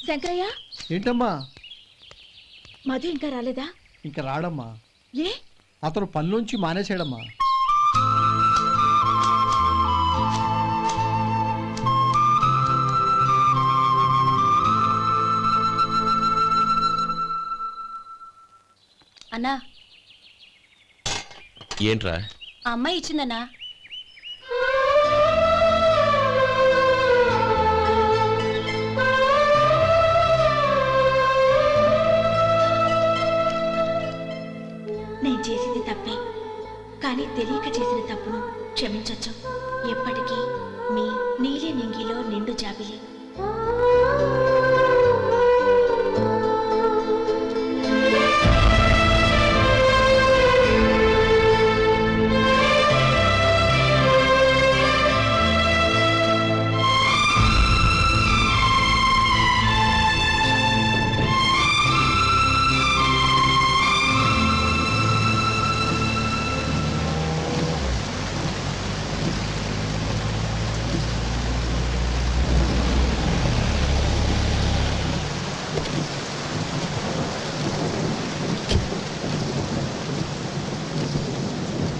శంకరయ్య ఏంటమ్మా? మధు ఇంకా రాలేదా? ఇంకా రాడమ్మా. ఏ? అతను పనిలోంచి మానేసాడమ్మా. అన్నా, ఏంట్రా? ఆ అమ్మాయి ఇచ్చిందన్నా. నేను చేసింది తప్పే, కానీ తెలియక చేసిన తప్పును క్షమించొచ్చు. ఎప్పటికీ మీ నీలి నింగిలో నిండు జాబిలి.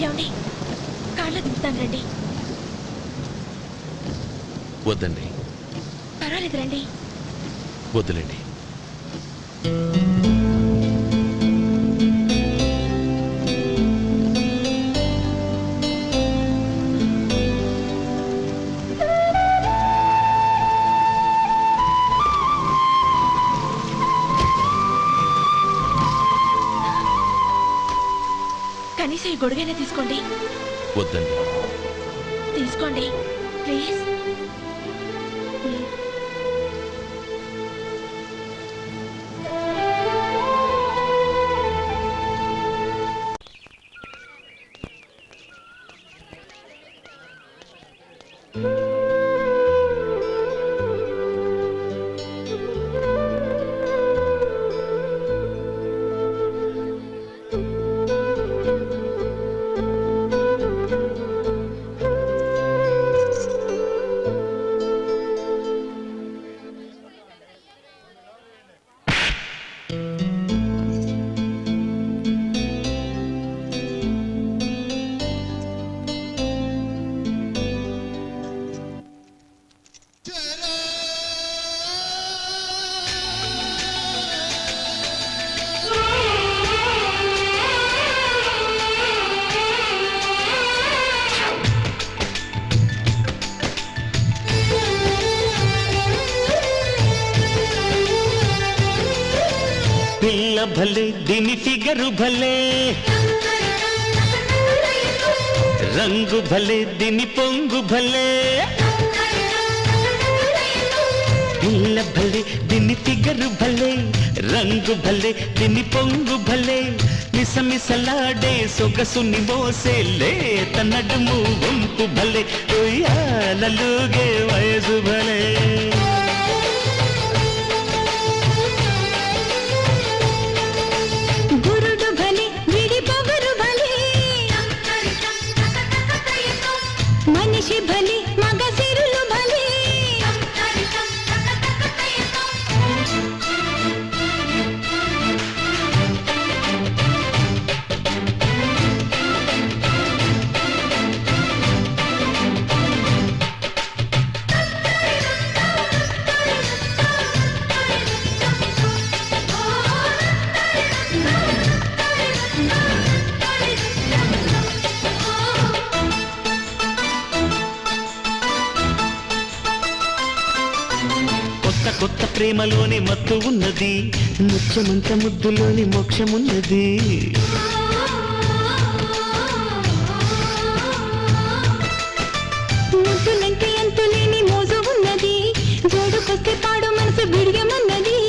ఏమండి, కాళ్ళ దింపుతాను రండి. వద్దండి. పర్వాలేదు రండి. వద్దులేండి. కనీసం ఈ గొడుగైనా తీసుకోండి. వద్దండి. తీసుకోండి ప్లీజ్. పిల్ల భలే, దీని ఫిగరు భలే, రంగు భలే, దీని పొంగు భలే. పిల్ల భలే, దీని ఫిగరు భలే, రంగు భలే, దీని పొంగు భలే. మిసమిసలాడే సొగసుని మోసేలే, తనడుము వంపు భలే, ఉయ్యాలలుగే వయసు భలే. మనిషి భలి, మగ సిరులు భలి. కొత్త ప్రేమలోని మత్తు ఉన్నది, ముత్యమంత ముద్దులోని మోక్షమున్నది. ముద్దులంటే అంతులేని మోజు ఉన్నది, జోడుకొస్తే పాడు మనసు బిడియమన్నది.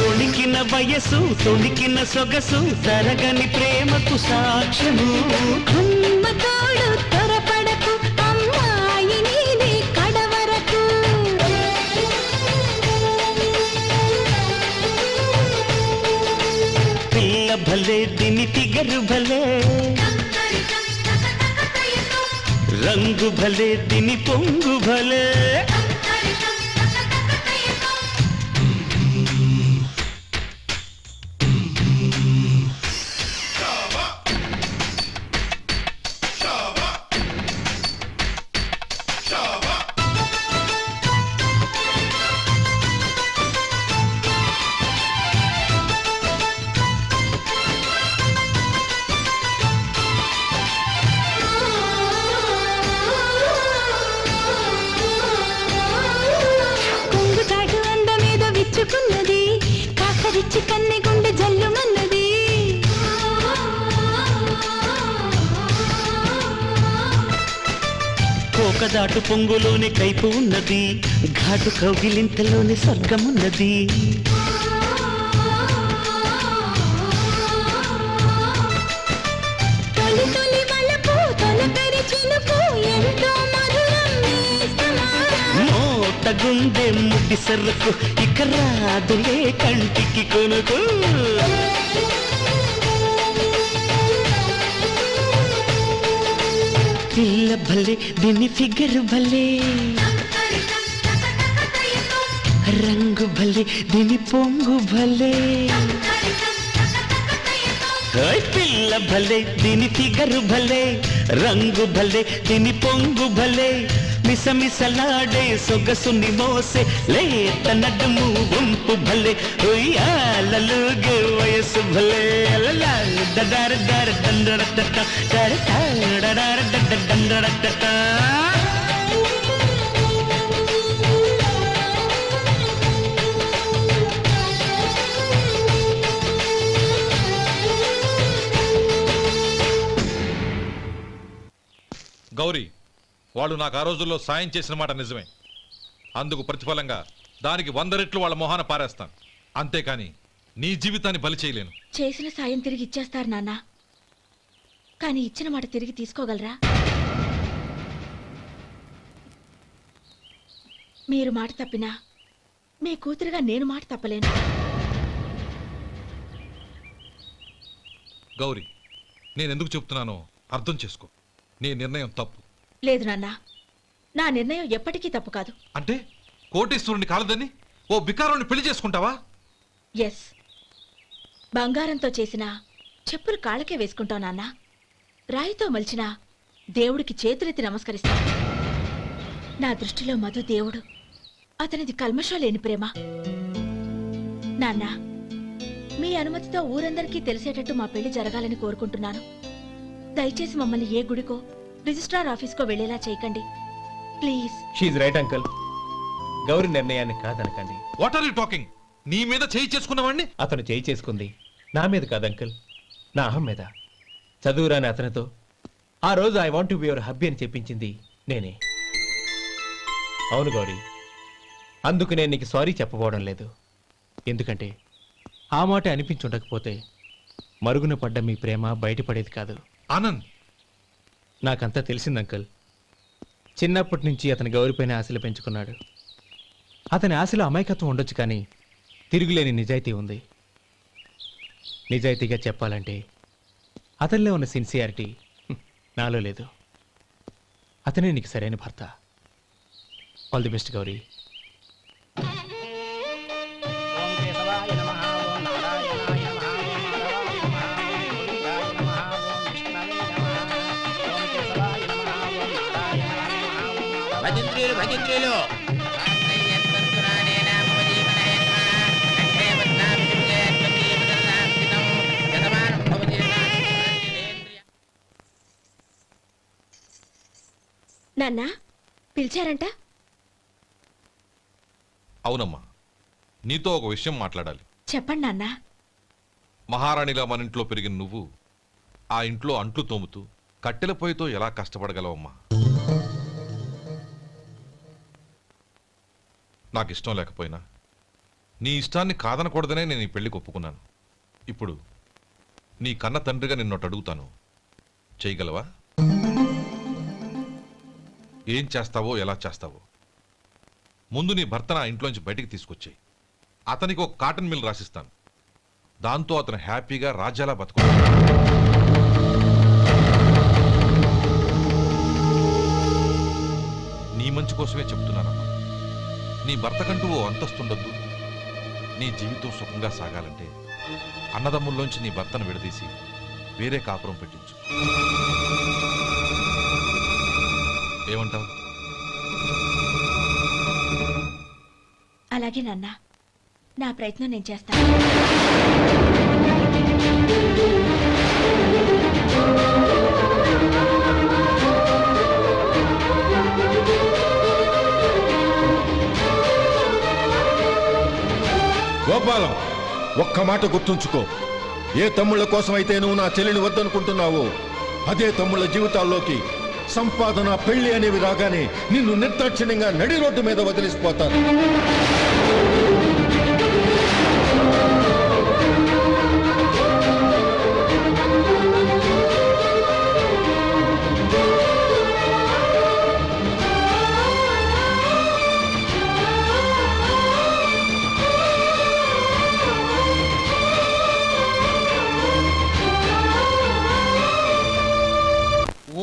ఒణికిన వయసు, తొణికిన సొగసు, తరగని ప్రేమకు సాక్ష్యము. అమ్మ తోడు త్వరపడకు, అమ్మాయి నీది కడవరకు. పిల్ల భలే, దీని ఫిగరు భలే, రంగు భలే దిని పొంగు భలే కొంగుచాటు అందమేదో విచ్చుకున్నది కాకరిచ్చి కన్నె గుండె జల్లుమన్నది కోకదాటు పొంగులోని కైపు ఉన్నది ఘాటు కౌగిలింతలోని స్వర్గమున్నది తొలి తొలి వలపు తొలకరి చినుకు ఎంతో మధురం నేస్తమా. మోత గుండె ముడ్డి సరుకు ఇక రాదులే కంటికి కొనుకు పిల్ల భలే దీని ఫిగర్ భలే రంగు భలే దీని పొంగు భలే ఓయ్ పిల్ల భలే దీని ఫిగరు భలే రంగు భలే దీని పొంగు భలే మిసమిసలాడే సొగసుని మోసే లేత నడుము వంపు భలే ఉయ్యాలలుగే వయసు భలే అలలా దడార దర దండర దట దర దడార దడ దండర దట గౌరీ, వాళ్ళు నాకు ఆ రోజుల్లో సాయం చేసిన మాట నిజమే. అందుకు ప్రతిఫలంగా దానికి 100 రెట్లు వాళ్ళ మొహాన పారేస్తాను. అంతేకాని నీ జీవితాన్ని బలి చేయలేను. చేసిన సాయం తిరిగి ఇచ్చేస్తారు నాన్న, కానీ ఇచ్చిన మాట తిరిగి తీసుకోగలరా? మీరు మాట తప్పినా మీ కూతురుగా నేను మాట తప్పలేను. గౌరీ, నేనెందుకు చెప్తున్నానో అర్థం చేసుకో. నీ నిర్ణయం తప్పు. లేదు నాన్న, నా నిర్ణయం ఎప్పటికీ తప్పు కాదు. అంటే కోటేశ్వరుని కాలదని ఓ బికారుని పెళ్లి చేసుకుంటావా? ఎస్, బంగారంతో చేసిన చెప్పులు కాళ్ళకే వేసుకుంటావు నాన్న. రాయితో మలిచిన దేవుడికి చేతులెత్తి నమస్కరిస్తా. నా దృష్టిలో మధు దేవుడు, అతనిది కల్మషం లేని ప్రేమ. నాన్న, మీ అనుమతితో ఊరందరికీ తెలిసేటట్టు మా పెళ్లి జరగాలని కోరుకుంటున్నాను. దయచేసి మమ్మల్ని ఏ గుడికో రిజిస్ట్రార్ ఆఫీస్కో వెళ్లేలా చేయకండి please. She's right uncle. Gauri నిర్ణయాన్ని కాదనకండి. What are you talking? నీ మీద చేయి చేసుకున్నవాడిని అతను చేయి చేసుకుంది నా మీద కాదు అంకుల్, నా అహం మీద. చదువురాని అతనితో ఆ రోజు I want to be your hubby అని చెప్పించింది నేనే. అవును గౌరీ, అందుకు నేను నీకు సారీ చెప్పబోవడం లేదు. ఎందుకంటే ఆ మాట అనిపించుండకపోతే మరుగున పడ్డ మీ ప్రేమ బయటపడేది కాదు. ఆనంద్, నాకంతా తెలిసింది అంకుల్. చిన్నప్పటి నుంచి అతని గౌరిపైన ఆశలు పెంచుకున్నాడు. అతని ఆశలో అమాయకత్వం ఉండొచ్చు, కానీ తిరుగులేని నిజాయితీ ఉంది. నిజాయితీగా చెప్పాలంటే అతనిలో ఉన్న సిన్సియారిటీ నాలో లేదు. అతనే నీకు సరైన భర్త. All the best Gauri. భజంత్రీలు భజంత్రీలు నాన్న, పిలిచారంట? అవునమ్మా, నీతో ఒక విషయం మాట్లాడాలి. చెప్పండి నాన్న. మహారాణిగా మన ఇంట్లో పెరిగిన నువ్వు ఆ ఇంట్లో అంట్లు తోముతూ కట్టెల పొయ్యితో ఎలా కష్టపడగలవమ్మా? నాకు ఇష్టం లేకపోయినా నీ ఇష్టాన్ని కాదనకూడదనే నేను ఈ పెళ్లికి ఒప్పుకున్నాను. ఇప్పుడు నీ కన్న తండ్రిగా నిన్నొట్టు అడుగుతాను, చేయగలవా? ఏం చేస్తావో, ఎలా చేస్తావో ముందు నీ భర్త నా ఇంట్లోంచి బయటికి తీసుకొచ్చేయి. అతనికి ఒక కాటన్ మిల్ రాసిస్తాను. దాంతో అతను హ్యాపీగా రాజ్యాలా బతుకు. మంచి కోసమే చెప్తున్నానమ్మా. నీ భర్తకంటూ ఓ అంతస్తుండొద్దు. నీ జీవితం సుఖంగా సాగాలంటే అన్నదమ్ముల్లోంచి నీ భర్తను విడదీసి వేరే కాపురం పెట్టించు. ఏమంటావు? అలాగే నాన్న, నా ప్రయత్నం నేను చేస్తాను. గోపాలం, ఒక్క మాట గుర్తుంచుకో. ఏ తమ్ముళ్ళ కోసమైతే నువ్వు నా చెల్లిని వద్దనుకుంటున్నావో అదే తమ్ముళ్ళ జీవితాల్లోకి సంపాదన, పెళ్లి అనేవి రాగానే నిన్ను నిర్దాక్షిణ్యంగా నడి రోడ్డు మీద వదిలిసిపోతారు.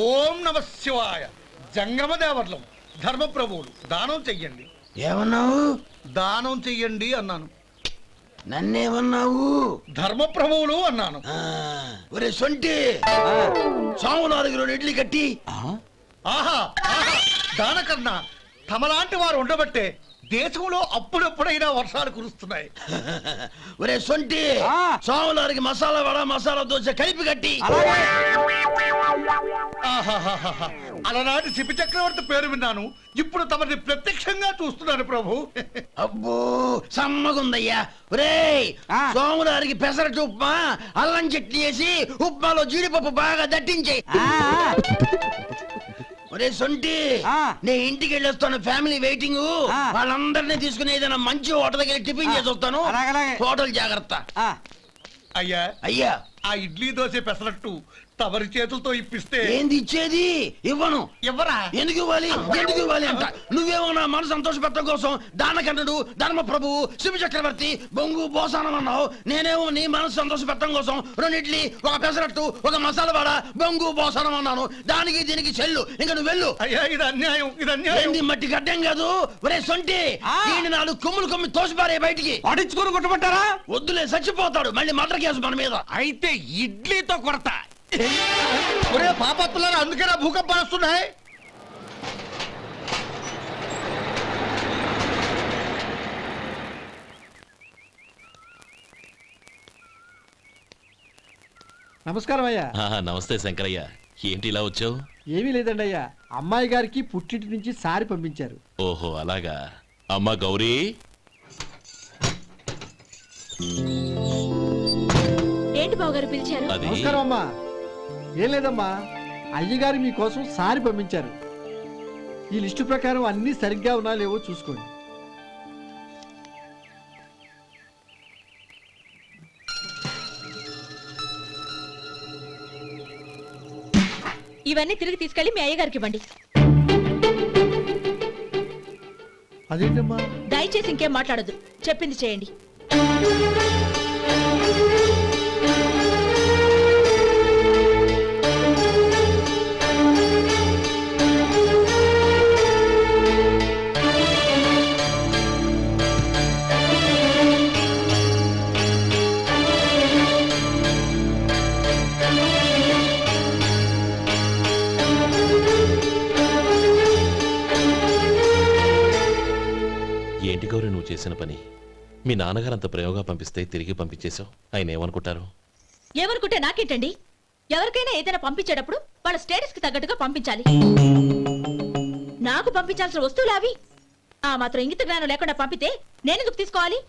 ఓం నమ శివాయ. జంగమ దేవర్లం, ధర్మప్రభువులు, దానం చెయ్యండి. ఏమన్నావు? దానం చెయ్యండి అన్నాను. నన్నేమన్నావు? ధర్మప్రభువులు అన్నాను. ఒరే సొంటి, సాము 4 ఇడ్లీ కట్టి. ఆహా ఆహా, దానకన్నా తమలాంటి వారు ఉండబట్టే దేశంలో అప్పుడప్పుడైనా వర్షాలు కురుస్తున్నాయి. ఒరే సొంటి, సాము 4 మసాలా వడ, మసాలా దోశ కలిపి కట్టి. ఆహాహాహా, అలనాటి శిపి చక్రవర్తి పేరు విన్నాను, ఇప్పుడు తమని ప్రత్యక్షంగా చూస్తున్నాను ప్రభు. అబ్బో సమ్మగుందయ్యా. ఒరే సోము 4 పెసరట్టు ఉప్మా, అల్లం చట్నీ వేసి ఉప్మాలో జీడిపప్పు బాగా దట్టించే. ఒరే సొంటి, నే ఇంటికి వెళ్ళొస్తాను, ఫ్యామిలీ వెయిటింగ్. వాళ్ళందరినీ తీసుకుని ఏదైనా మంచి హోటల్ దగ్గర టిఫిన్ చేసి వస్తాను. హోటల్ జాగ్రత్త. అయ్యా అయ్యా, ఆ ఇడ్లీ దోశ పెసరట్టు తమరి చేతులతో ఇప్పిస్తే. ఏంది ఇచ్చేది? ఇవ్వను. ఎవరా? ఎందుకు ఇవ్వాలి? ఎందుకు ఇవ్వాలి అంట. నువ్వేమో నా మనసు సంతోష పెట్టడం కోసం దానకన్నుడు, ధర్మ ప్రభువు, శివ చక్రవర్తి, బొంగు బోసానం అన్నావు. నేనేమో నీ మనసు సంతోష పెట్టడం కోసం 2 ఇడ్లీ, 1 పెసరట్టు, 1 మసాలా వాడ, బొంగు బోసానం అన్నాను. దానికి దీనికి చెల్లు. ఇంకా నువ్వు వెళ్ళు. అయ్యా ఇది అన్యాయం, ఇది అన్యాయం. ఏంది మట్టి గడ్డం కాదు. ఒరే సొంటి, దీన్ని 4 కొమ్ములు కొమ్మి తోసిపారే బయటికి. పడించుకొని కొట్టమంటారా? వద్దులే, చచ్చిపోతాడు. మళ్ళీ మర్డర్ కేసు మన మీద. అయితే ఇడ్లీతో కొడతా. ఒరే పాపత్తులారా, అందుకేనా భూకంపాలు వస్తున్నాయి? నమస్కారం అయ్యా. నమస్తే శంకరయ్య, ఏంటి ఇలా వచ్చావు? ఏమీ లేదండి అయ్యా, అమ్మాయి గారికి పుట్టింటి నుంచి సారి పంపించారు. ఓహో అలాగా. అమ్మా గౌరీ, ఏంటి బావగారు పిలిచారు? అది నమస్కారం అమ్మా. ఏం లేదమ్మా, అయ్యగారు మీకోసం సారి పంపించారు. ఈ లిస్టు ప్రకారం అన్ని సరిగ్గా ఉన్నా లేవో చూసుకోండి. ఇవన్నీ తిరిగి తీసుకెళ్లి మీ అయ్యగారికి ఇవ్వండి. అదేంటమ్మా? దయచేసి ఇంకేం మాట్లాడొద్దు, చెప్పింది చేయండి. ఏంటి గౌరీ నువ్వు చేసిన పని? మీ నాన్నగారు అంత ప్రేమగా పంపిస్తే తిరిగి పంపించేశావు. ఆయన ఏమనుకుంటారు? ఏమనుకుంటే నాకేంటండి? ఎవరికైనా ఏదైనా పంపించేటప్పుడు వాళ్ళ స్టేటస్ కి తగ్గట్టుగా పంపించాలి. నాకు పంపించాల్సిన వస్తువులు అవి. ఆ మాత్రం ఇంగిత జ్ఞానం లేకుండా పంపితే నేనెందుకు తీసుకోవాలి?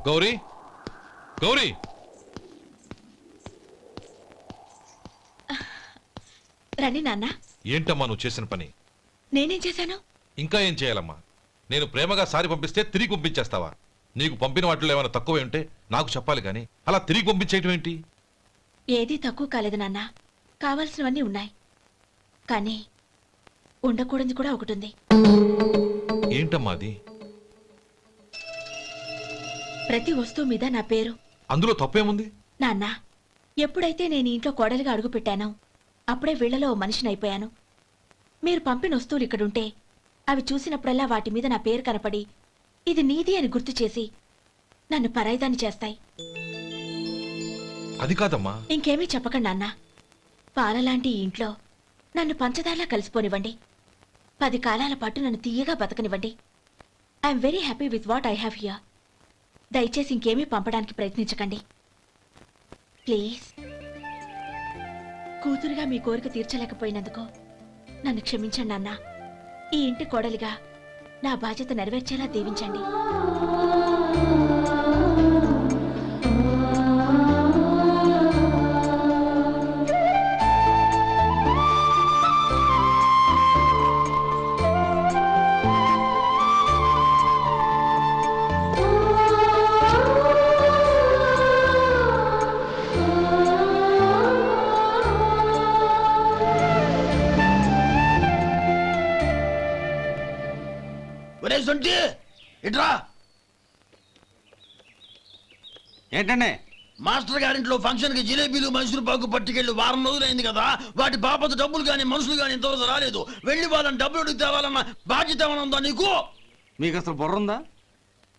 గౌరీ, గౌరీ, రండి నాన్న. ఏంటమ్మా నువ్వు చేసిన పని? నేనేం చేశాను? ఇంకా ఏం చేయాలమ్మా? నేను ప్రేమగా సారి పంపిస్తే తిరిగి పంపించేస్తావా? నీకు పంపిన వాటిలో ఏమైనా తక్కువ ఉంటే నాకు చెప్పాలి కానీ అలా తిరిగి పంపించేయటం ఏంటి? ఏదీ తక్కువ కాలేదు నాన్న. కావాల్సినవన్నీ ఉన్నాయి, కానీ ఉండకూడదు కూడా ఒకటి ఉంది. ఏంటమ్మా అది? ప్రతి వస్తువు మీద నా పేరు. అందులో తప్పేముంది? నాన్న, ఎప్పుడైతే నేను ఇంట్లో కోడలిగా అడుగు పెట్టానో అప్పుడే వీళ్లలో ఓ మనిషిని అయిపోయాను. మీరు పంపిన వస్తువులు ఇక్కడుంటే అవి చూసినప్పుడల్లా వాటి మీద నా పేరు కనపడి ఇది నీది అని గుర్తు చేసి నన్ను పరాయిదాన్ని చేస్తాయి. అది కాదమ్మా. ఇంకేమీ చెప్పకండి నాన్న. పాలలాంటి ఈ ఇంట్లో నన్ను పంచదారలా కలిసిపోనివ్వండి. 10 కాలాల పాటు నన్ను తీయగా బతకనివ్వండి. I'm very happy with what I have here. దయచేసి ఇంకేమీ పంపడానికి ప్రయత్నించకండి ప్లీజ్. కూతురుగా మీ కోరిక తీర్చలేకపోయినందుకు నన్ను క్షమించండి నాన్న. ఈ ఇంటి కోడలిగా నా బాధ్యత నెరవేర్చేలా దీవించండి. ఒరే సొంటి ఇట్రా. ఏంటండి? మాస్టర్ గారింట్లో ఫంక్షన్ కి జిలేబీలు మైసూరు పాకు పట్టుకెళ్ళి వారం రోజులైంది కదా. వాటి బాపత డబ్బులు కానీ మనుషులు కానీ ఇంతవరకు రాలేదు. వెళ్ళి వాళ్ళని డబ్బులు అడిగి తేవాలన్న బాధ్యత ఏమైనా ఉందా నీకు? మీకు అసలు బుర్ర ఉందా?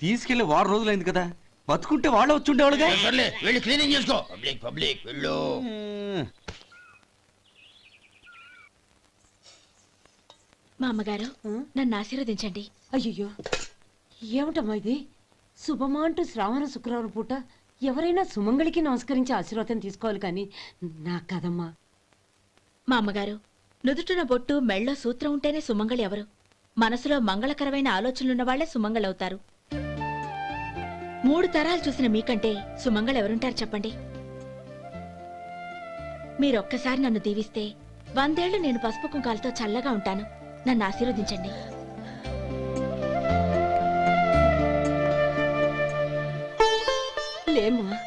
తీసుకెళ్లి 6 రోజులైంది కదా, బతుకుంటే వాళ్ళు వచ్చుండేవాళ్ళుగా. సర్లే వెళ్ళి క్లీనింగ్ చేసుకో. పబ్లిక్ పబ్లిక్ వెళ్ళు. మా అమ్మగారు నన్ను ఆశీర్వదించండి. అయ్యో ఏమిటమ్మా ఇది? శుభమా అంటూ శ్రావణ శుక్రవారం పూట ఎవరైనా సుమంగళికి నమస్కరించి ఆశీర్వాదం తీసుకోవాలి కానీ నా కదమ్మా. మా అమ్మగారు, నుదుటిన బొట్టు మెళ్ళో సూత్రం ఉంటేనే సుమంగళి ఎవరు? మనసులో మంగళకరమైన ఆలోచనలున్న వాళ్లే సుమంగళవుతారు. 3 తరాలు చూసిన మీకంటే సుమంగళ ఎవరుంటారు చెప్పండి? మీరొక్కసారి నన్ను దీవిస్తే 100 ఏళ్లు నేను పసుపు కుంకాలతో చల్లగా ఉంటాను. నన్ను ఆశీర్వదించండి. లేమ్మా.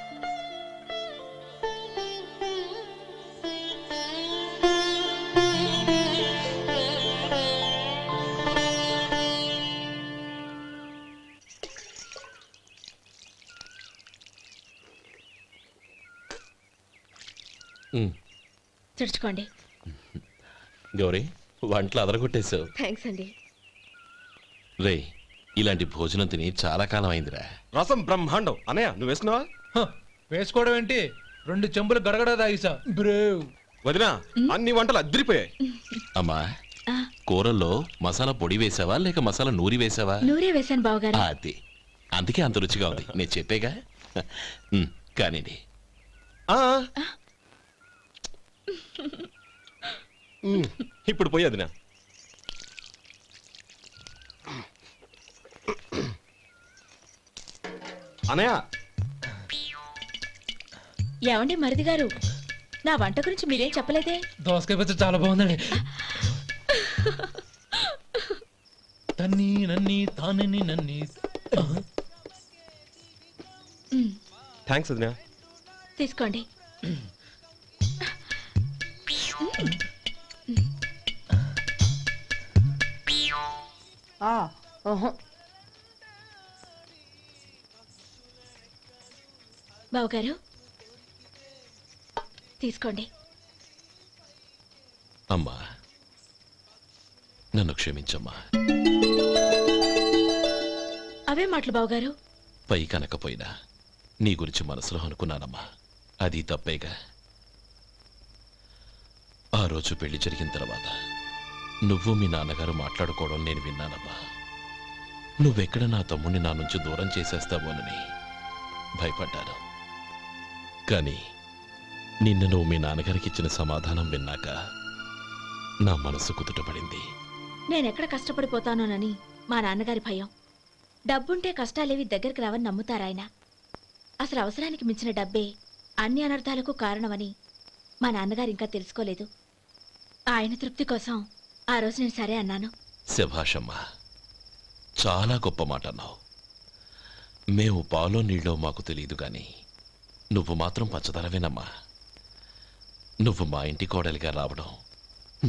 తుడుచుకోండి. గౌరీ, వంటలు అదరగొట్టేశావు. థ్యాంక్స్ అండి. రే, ఇలాంటి భోజనం తిని చాలా కాలం అయిందిరా. రసం బ్రహ్మాండం. అనయ్య నువ్వు వేసుకున్నావా? వేసుకోవడం ఏంటి? 2 చెంబులు గడగడ తాగిసా బ్రేవ్. వదినా, అన్ని వంటలు అద్దరిపోయాయి. అమ్మా, కూరల్లో మసాలా పొడి వేసావా లేక మసాలా నూరి వేసావా? నూరే వేశాను బావగారు. అది అందుకే అంత రుచిగా ఉంది. నేను చెప్పేగా. కానివ్వండి. ఇప్పుడు పోయి వదినా. అనయ్య, ఏమండి మరిది గారు, నా వంట గురించి మీరేం చెప్పలేదే? దోసకాయ పచ్చడి చాలా బాగుందండి. తన్ని నన్ని తానని నన్ని. థ్యాంక్స్ వదినా. తీసుకోండి. బావగారు తీసుకోండి. అమ్మా, నన్ను క్షమించమ్మా. అవే మాటలు బావగారు. పై కనకపోయినా నీ గురించి మనసులో అనుకున్నానమ్మా. అది తప్పేగా. ఆ రోజు పెళ్లి జరిగిన తర్వాత నువ్వు మీ నాన్నగారు మాట్లాడుకోవడం నేను విన్నానమ్మా. నువ్వెక్కడ నా తమ్ముడిని నా నుంచి దూరం చేసేస్తావోనని భయపడ్డాను. కానీ నిన్న నువ్వు మీ నాన్నగారికి ఇచ్చిన సమాధానం విన్నాక నా మనసు కుదుటపడింది. నేనెక్కడ కష్టపడిపోతానోనని మా నాన్నగారి భయం. డబ్బుంటే కష్టాలేవి దగ్గరికి రావని నమ్ముతారాయన. అసలు అవసరానికి మించిన డబ్బే అన్ని అనర్థాలకు కారణమని మా నాన్నగారు ఇంకా తెలుసుకోలేదు. ఆయన తృప్తి కోసం ఆ రోజు నేను సరే అన్నాను. శభాషమ్మా, చాలా గొప్ప మాట అన్నావు. మేము పాలో నీళ్ళో మాకు తెలియదు గాని నువ్వు మాత్రం పచ్చదనవేనమ్మా. నువ్వు మా ఇంటి కోడలిగా రావడం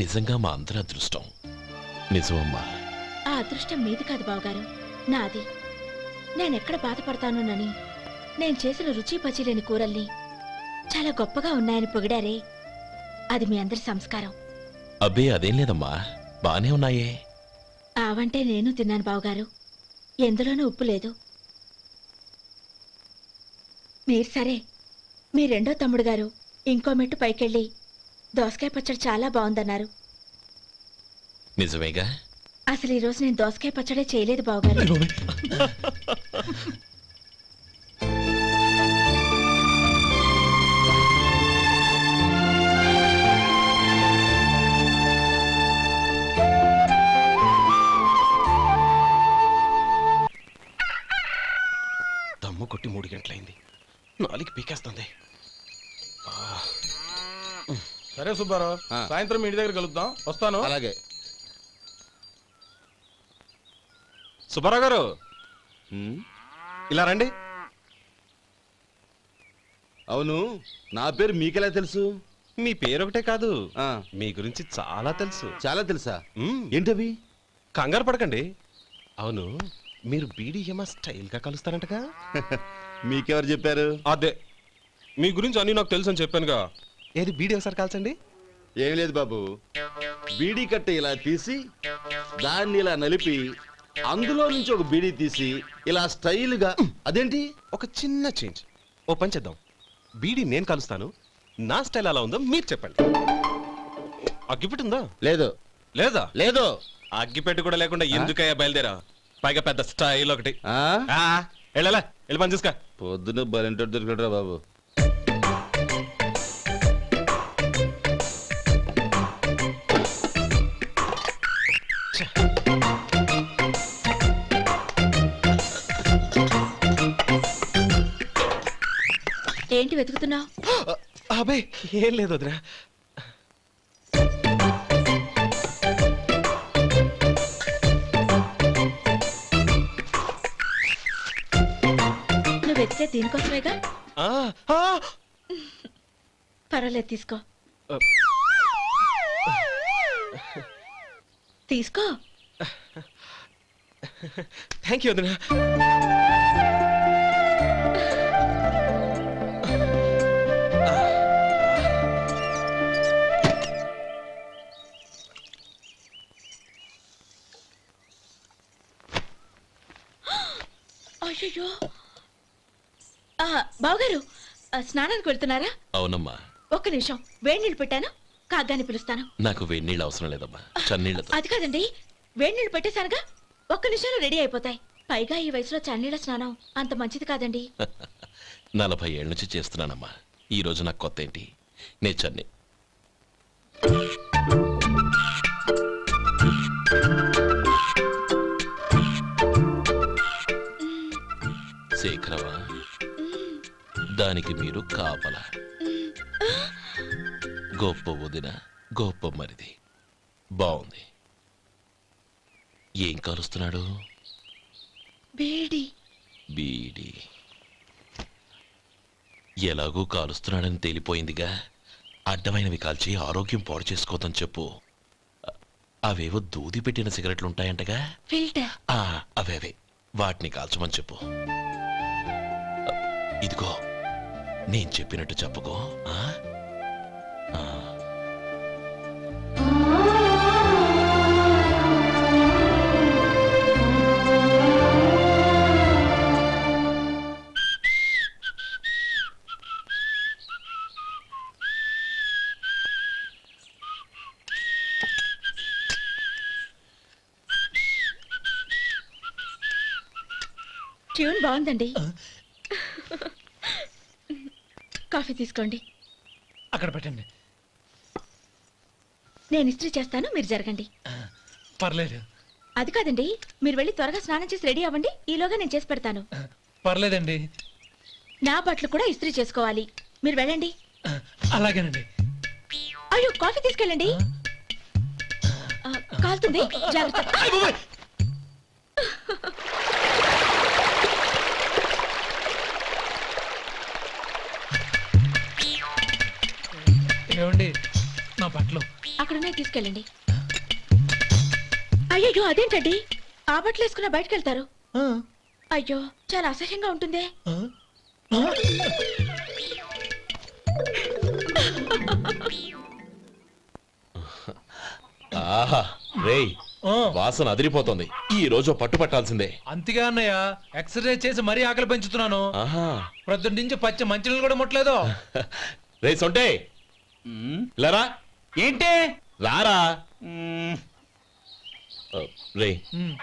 నిజంగా మా అందరి అదృష్టం. నిజమమ్మా. ఆ అదృష్టం మీది కాదు బావగారు, నాది. నేనెక్కడ బాధపడతానోనని నేను చేసిన రుచి పచిలేని కూరల్ని చాలా గొప్పగా ఉన్నాయని పొగిడారే, అది మీ అందరి సంస్కారం. అబ్బే అదేం లేదమ్మా, బానే ఉన్నాయే. ఆవంటే నేను తిన్నాను బావగారు, ఎందులోనూ ఉప్పు లేదు. మీరు సరే, మీ రెండో తమ్ముడు గారు ఇంకో మెట్టు పైకెళ్ళి దోసకాయ పచ్చడి చాలా బాగుందన్నారు. నిజమేగా? అసలు ఈరోజు నేను దోసకాయ పచ్చడే చేయలేదు బావగారు. దమ్ము కొట్టి 3 గంటలైంది, 4 పీకేస్తుంది. సరే సుబ్బారావు, సాయంత్రం మీ ఇంటి దగ్గర కలుద్దాం. వస్తాను. అలాగే. సుబ్బారావు గారు, ఇలా రండి. అవును, నా పేరు మీకెలా తెలుసు? మీ పేరు ఒకటే కాదు, మీ గురించి చాలా తెలుసు. చాలా తెలుసా? ఏంటవి? కంగారు పడకండి. అవును, మీరు బీడీఎంఆ స్టైల్ గా కలుస్తారంటగా? మీకెవరు చెప్పారు? అదే, మీ గురించి అన్ని నాకు తెలుసు అని చెప్పానుగా. ఏది బీడీ ఒకసారి కాల్చండి. ఏం లేదు బాబు, బీడీ కట్ట ఇలా తీసి దాన్ని ఇలా నలిపి అందులో నుంచి ఒక బీడీ తీసి ఇలా స్టైల్గా. అదేంటి? ఒక చిన్న చేంజ్. ఓ పని చేద్దాం, బీడీ నేను కలుస్తాను, నా స్టైల్ అలా ఉందో మీరు చెప్పండి. అగ్గిపెట్టి ఉందా? లేదు. లేదా? లేదు. అగ్గిపెట్టి కూడా లేకుండా ఎందుకయ్యా బయలుదేరా? పైగా పెద్ద స్టైల్ ఒకటి. వెళ్ళాలా, వెళ్ళి పని చూసుకో. పొద్దున బలింటోడు దొరికడరా బాబు. ఏంటి వెతుకుతున్నావు? అబే ఏం లేదు వదినా. నువ్వు వెతికే దీనికోసమేగా. పర్వాలేదు, తీసుకో. తీసుకో. థ్యాంక్ యూ వదినా. అయ్యో, బావగారు స్నానానికి వెళ్తున్నారా? అవునమ్మా. ఒక్క నిమిషం, వేడి నీళ్ళు పెట్టాను, కాగ్గాని పిలుస్తాను. నాకు వేడి నీళ్ళు అవసరం లేదమ్మా, చన్నీళ్ళతో. అది కాదండి, వేడి నీళ్ళు పెట్టేశానుగా, ఒక్క నిమిషంలో రెడీ అయిపోతాయి. పైగా ఈ వయసులో చన్నీళ్ళ స్నానం అంత మంచిది కాదండి. 40 ఏళ్ళ నుంచి చేస్తున్నానమ్మా, ఈ రోజు నాకు కొత్త ఏంటి? నే చన్నీ. శేఖరవా, దానికి మీరు కాపల. గొప్ప వదిన, గొప్ప మరిది. బాగుంది. ఏం కలుస్తున్నాడు? బీడి. బీడి ఎలాగూ కాలుస్తున్నాడని తేలిపోయిందిగా. అడ్డమైనవి కాల్చి ఆరోగ్యం పాడు చేసుకోదని చెప్పు. అవేవో దూది పెట్టిన సిగరెట్లుంటాయంటగా, ఫిల్టర్. అవే వాటిని కాల్చమని చెప్పు. ఇదిగో, నేను చెప్పినట్టు చెప్పుకో. ట్యూన్ బాగుందండి. కాఫీ తీసుకోండి. అక్కడ పెట్టండి. నేను ఇస్త్రీ చేస్తాను, మీరు జరగండి. పర్లేదు. అది కాదండి, మీరు వెళ్ళి త్వరగా స్నానం చేసి రెడీ అవ్వండి, ఈలోగా నేను చేసి పెడతాను. పర్లేదండి. నా బట్టలు కూడా ఇస్త్రీ చేసుకోవాలి, మీరు వెళ్ళండి. అలాగేనండి. అయ్యో, కాఫీ తీసుకెళ్ళండి. కాలుతుంది జాగ్రత్త. ఏమండి నా బట్టలు అక్కడున్నాయి తీసుకెళ్ళండి. అయ్యో అదేంటండి ఆ బట్టలు వేసుకున్న బయటకు వెళ్తారు? అయ్యో చాలా అసహ్యంగా ఉంటుందే. ఆహా రేయ్ వాసన అదిరిపోతుంది. ఈ రోజు పట్టు పట్టాల్సిందే. అంతగా అన్నయ్య ఎక్సర్సైజ్ చేసి మరీ ఆకలి పెంచుతున్నాను. ఆహా ప్రొద్దున నుంచి పచ్చి మంచినీళ్ళు కూడా ముట్టలేదు. రే సొంటే లరా ఏంటి రారా. రే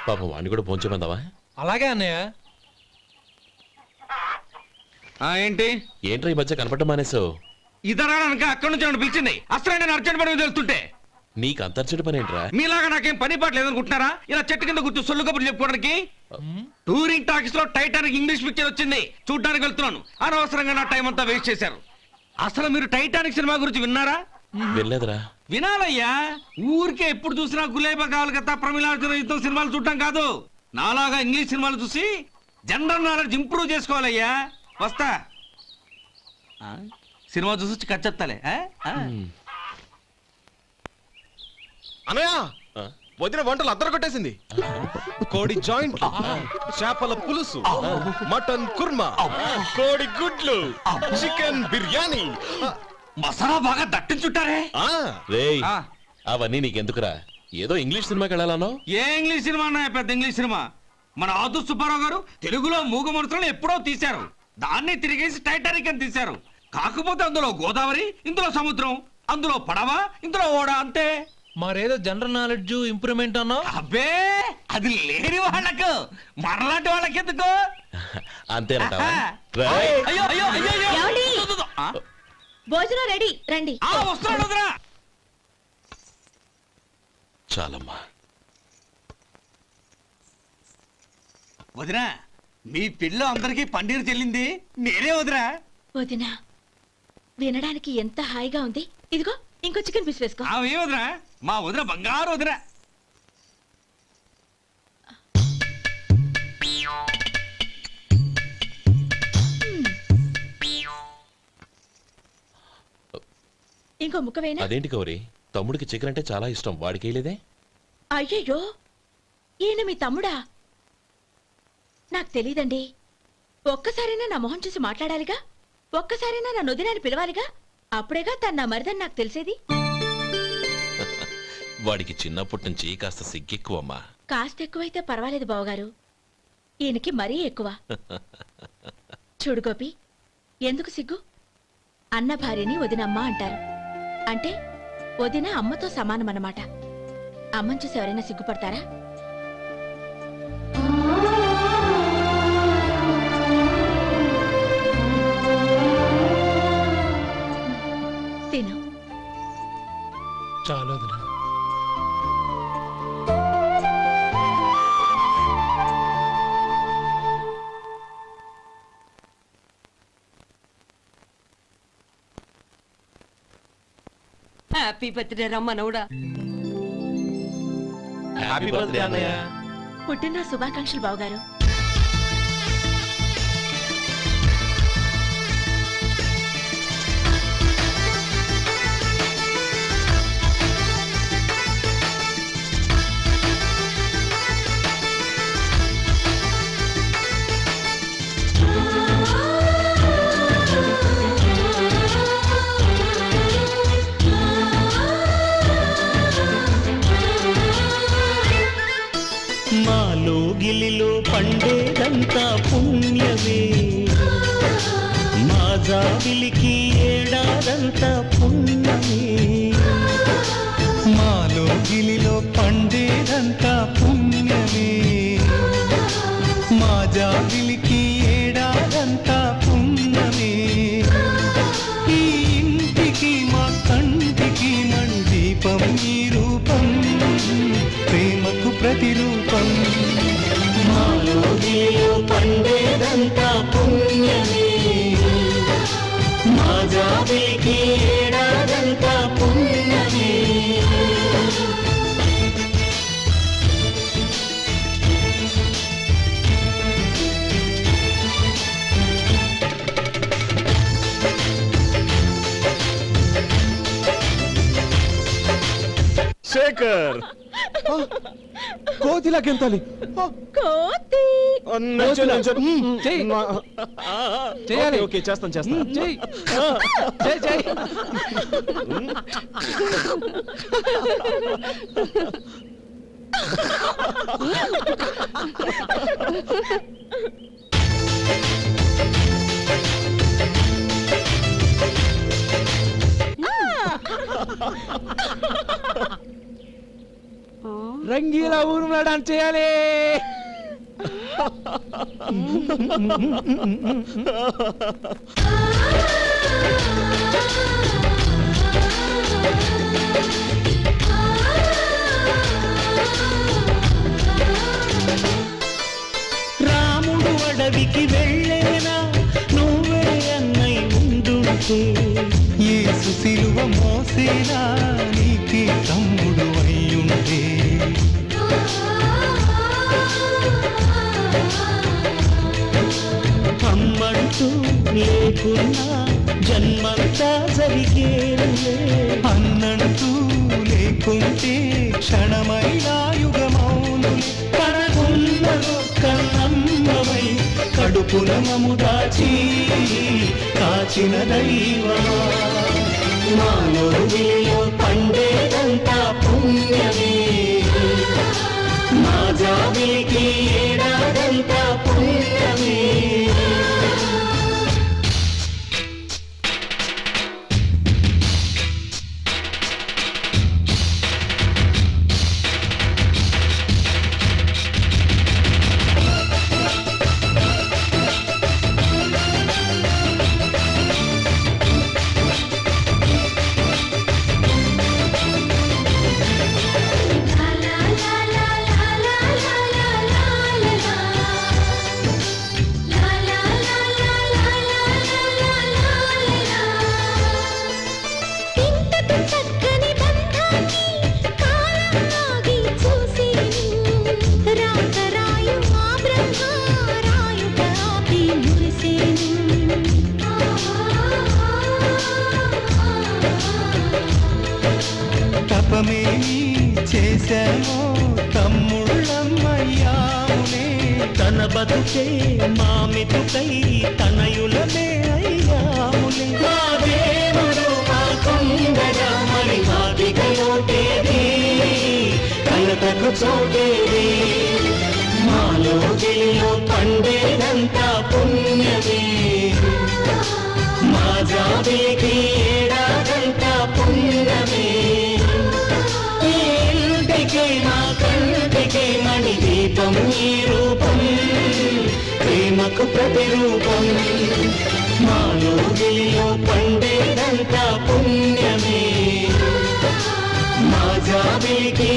పాపం వాడిని కూడా పోంచమందావా? అలాగే అన్నయ్య. ఏంటి ఏంట్రా ఈ మధ్య కనపడడం మానేసావు? ఇదరా అక్కడి నుంచి నన్ను పిలిచింది. అసలు నేను అర్జెంట్ పని తెలుస్తుంటే నీకు అంతర్చడి పని ఏంట్రా? మీలాగా నాకేం పని పాట లేదనుకుంటున్నారా? ఇలా చెట్టు కింద కూర్చో సొల్లు కబుర్లు చెప్పుకోవడానికి. టూరింగ్ టాకీస్ లో టైటానిక్ ఇంగ్లీష్ పిక్చర్ వచ్చింది, చూడ్డానికి వెళ్తున్నాను. అనవసరంగా నా టైం అంతా వేస్ట్ చేశారు. అసలు మీరు టైటానిక్ సినిమా గురించి విన్నారా? వెళ్ళలేదురా. వినాలయ్యా. ఊరికే ఎప్పుడు చూసినా గులేబా కావాలి కదా ప్రమిళార్జున యుద్ధం సినిమాలు చూడటం కాదు. నాలాగా ఇంగ్లీష్ సినిమాలు చూసి జనరల్ నాలెడ్జ్ ఇంప్రూవ్ చేసుకోవాలయ్యా. వస్తా. సినిమా చూసి కచ్చెత్తాలే. అనయ్య వదిన వంటలు అద్దరు కొట్టేసింది. కోడి జాయింట్, చేపల పులుసు, మటన్ కుర్మా, కోడి గుడ్లు, చికెన్ బిర్యానీ, మసాలా బాగా దట్టించుంటారే. రేయ్ అవన్నీ నీకెందుకురా? ఏదో ఇంగ్లీష్ సినిమాకి వెళ్ళాలనో? ఏ ఇంగ్లీష్ సినిమా అన్నాయా? పెద్ద ఇంగ్లీష్ సినిమా. మన ఆదు సుబ్బారావు గారు తెలుగులో మూగమరుతులను ఎప్పుడో తీశారు. దాన్ని తిరిగేసి టైటానిక్ అని తీశారు. కాకపోతే అందులో గోదావరి, ఇందులో సముద్రం, అందులో పడవ, ఇందులో ఓడ, అంతే. మరేదో జనరల్ నాలెడ్జ్ ఇంప్రూవ్మెంట్ అన్నా? అబ్బే అది లేని వాళ్ళకు, మనలాంటి వాళ్ళకి ఎందుకు? అంతేనంటావా? అయ్యో అయ్యో అయ్యో ఏమండి? భోజనం రెడీ, రండి. వస్తున్నాడు వదరా. చాలమ్మా. వదినా మీ పిల్ల అందరికీ పన్నీరు చెల్లింది నేనే వదినా. వదినా వినడానికి ఎంత హాయిగా ఉంది. ఇదిగో ఇంకో చికెన్ పీస్ వేసుకో. ఏ వదినా? మా వదిన బంగారు వదినా. ఇంకో ముక్క వేయనా? అదేంటి గౌరీ, తమ్ముడికి చికెన్ అంటే చాలా ఇష్టం, వాడికి వేయలేదే? అయ్యయ్యో ఈయన మీ తమ్ముడా? నాకు తెలీదండి. ఒక్కసారైనా నా మొహం చూసి మాట్లాడాలిగా, ఒక్కసారైనా నా నొదినాన్ని పిలవాలిగా, అప్పుడేగా తన నా మరిదని నాకు తెలిసేది. వాడికి చిన్నప్పటి నుంచి కాస్త సిగ్గెక్కువమ్మా. కాస్త ఎక్కువైతే పర్వాలేదు బావగారు, ఈయనకి మరీ ఎక్కువ. చూడు గోపి, ఎందుకు సిగ్గు? అన్న భార్యని వదినమ్మ అంటారు. అంటే వదిన అమ్మతో సమానమన్నమాట. అమ్మని చూసి ఎవరైనా సిగ్గుపడతారా? తిను. చాలు వదినా. హ్యాపీ బర్త్డే రమ్మనవుడా. హ్యాపీ బర్త్డే అన్నయ్య. పుట్టిన శుభాకాంక్షలు బావగారు. మాలో గిలిలో పండు శేఖర్ కోతిలా గెంతాలి కోతి చేయాలి. ఓకే చేస్తాను రంగీలా ఊరు డాన్స్ చేయాలి. రాముడు అడవికి వెళ్ళేనా నువ్వే అన్నై ఉండుంటే యేసు సిలువ మోసేనా నీకి తమ్ముడు అయ్యుంటే అమ్మంటూ లేకున్నా జన్మంతా జరిగేలే అన్నంటూ లేకుంటే క్షణమైనా యుగమౌనులే కడగున్న కన్నమ్మవై కడుపున మము దాచి కాచిన దైవమా మాలో విలియో పండేదంతా పుణ్యమే మా జాబిలికి ఏడాదంతా పుణ్యమే తపమేమి చేశామో తమ్ముళ్ళమ్మయ్యాములే తన బతుకే మామితుకై తనయులమే అయ్యాములే మా దేవుడు మా కొండగా మరి మాదిగలోటేది కలతకు చోటేది మాలో గిలిలో పండేదంతా పుణ్యమే మా జాబిలికి ఏడాదంతా పుణ్యమే మా కంటికే మణి దీపం ఈ రూపం ప్రేమకు ప్రతిరూపం మాలో గిలిలో పండేదంతా పుణ్యమే మా జాబిలికి